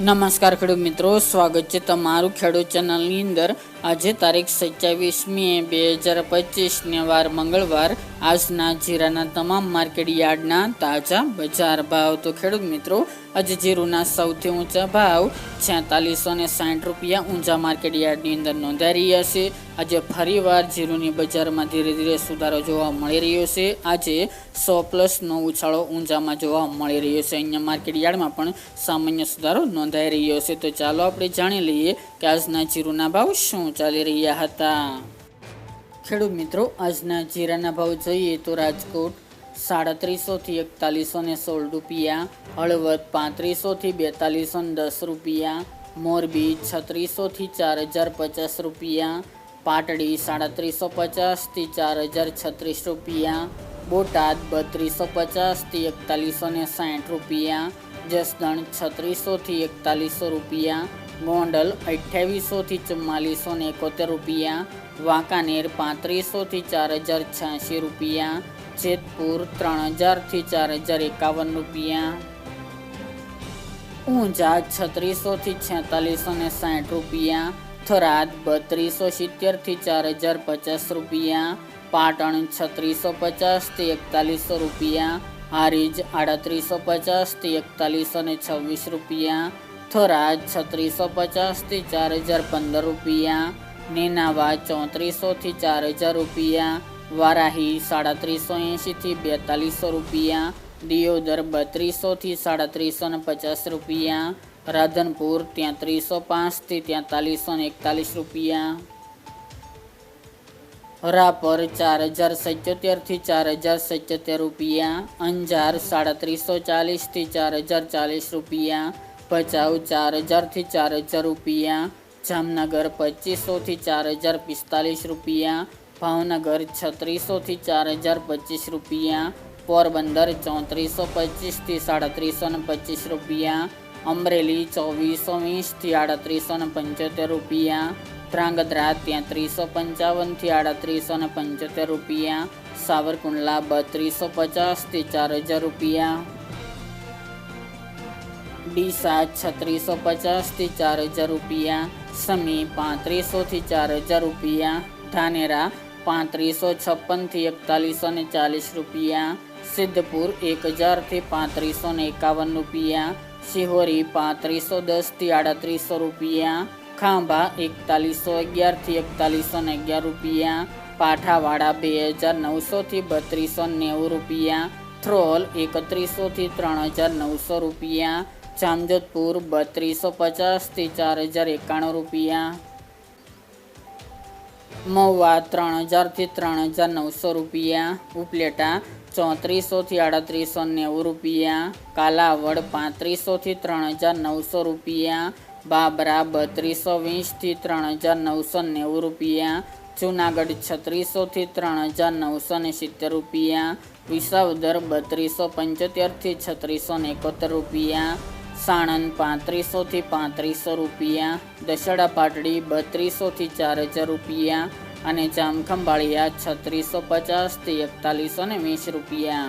નમસ્કાર ખેડૂત મિત્રો, સ્વાગત છે તમારું ખેડૂત ચેનલની અંદર। આજે તારીખ 27/2/2025 ને વાર મંગળવાર। આજના જીરાના તમામ માર્કેટ યાર્ડના તાજા બજાર ભાવ। તો ખેડૂત મિત્રો, આજે જીરુના સૌથી ઊંચા ભાવ 4660 રૂપિયા ઊંચા માર્કેટ યાર્ડની અંદર નોંધાઈ રહ્યા છે। આજે ફરીવાર જીરુની બજારમાં ધીરે ધીરે સુધારો જોવા મળી રહ્યો છે। આજે 100+ ઉછાળો ઊંચામાં જોવા મળી રહ્યો છે। અહીંયા માર્કેટ યાર્ડમાં પણ સામાન્ય સુધારો નોંધાઈ રહ્યો છે। તો ચાલો આપણે જાણી લઈએ કે આજના જીરુના ભાવ શું ચાલી રહ્યા હતા। ખેડૂત મિત્રો, આજના જીરાના ભાવ જોઈએ તો રાજકોટ 3700 થી 4116 રૂપિયા, હળવદ 3500 થી 4210 રૂપિયા, મોરબી 3600 થી 4050 રૂપિયા, પાટડી 3750 થી 4036 રૂપિયા, બોટાદ 3250 થી 4160 રૂપિયા, જસદણ 3600 થી 4100 રૂપિયા, ગોંડલ 2800 થી 4471 રૂપિયા, વાંકાનેર 3500 થી 4086 રૂપિયા, જેતપુર 3000 થી 4051 રૂપિયા, ઊંઝા 3600 થી 4660 રૂપિયા, થરાદ 3270 થી 4050 રૂપિયા, પાટણ 3650 થી 4100 રૂપિયા, હારીજ 3850 થી 4126 રૂપિયા, થરાદ 3650 થી 4015 રૂપિયા, નેનાવા 3400 થી 4000 રૂપિયા, વારાહી 3780 થી 4200 રૂપિયા, દિયોદર 3200 થી 3750 રૂપિયા, રાધનપુર 3305 થી 4341 રૂપિયા, રાપર 4077 થી 4077 રૂપિયા, અંજાર 3740 થી 4040 રૂપિયા, ભચાઉ 4000 થી 4000 રૂપિયા, જામનગર 2500 થી 4045 રૂપિયા, ભાવનગર 3600 થી 4025 રૂપિયા, પોરબંદર 3425 થી 3725 રૂપિયા, અમરેલી 2420 થી 3875 રૂપિયા, ધ્રાંગધ્રા 3355 થી 3875 રૂપિયા, સાવરકુંડલા 3250 થી 4000 રૂપિયા, ડીસા 3650 થી 4000 રૂપિયા, સમી 3500 થી 4000 રૂપિયા, ધાનેરા 3556 થી 4140 રૂપિયા, સિદ્ધપુર 1000 થી 3551 રૂપિયા, શિહોરી 3510 થી 3800 રૂપિયા, ખાંભા 4111 થી 4111 રૂપિયા, પાઠાવાડા 2900 થી 3290 રૂપિયા, થ્રોલ 3100 થી 3900 રૂપિયા, જામજોધપુર 3250 થી 4091 રૂપિયા, મહુવા 3000 થી 3900 રૂપિયા, ઉપલેટા 3400 થી 3890 રૂપિયા, કાલાવડ 3500 થી 3900 રૂપિયા, બાબરા 3220 થી 3990 રૂપિયા, જુનાગઢ 3600 થી 3970 રૂપિયા, વિસાવદર 3275 થી 3671 રૂપિયા, સાણંદ 3500 થી 3500 રૂપિયા, દશેડા પાટડી 3200 થી 4000 રૂપિયા અને જામખંભાળિયા 3650 થી 4120 રૂપિયા।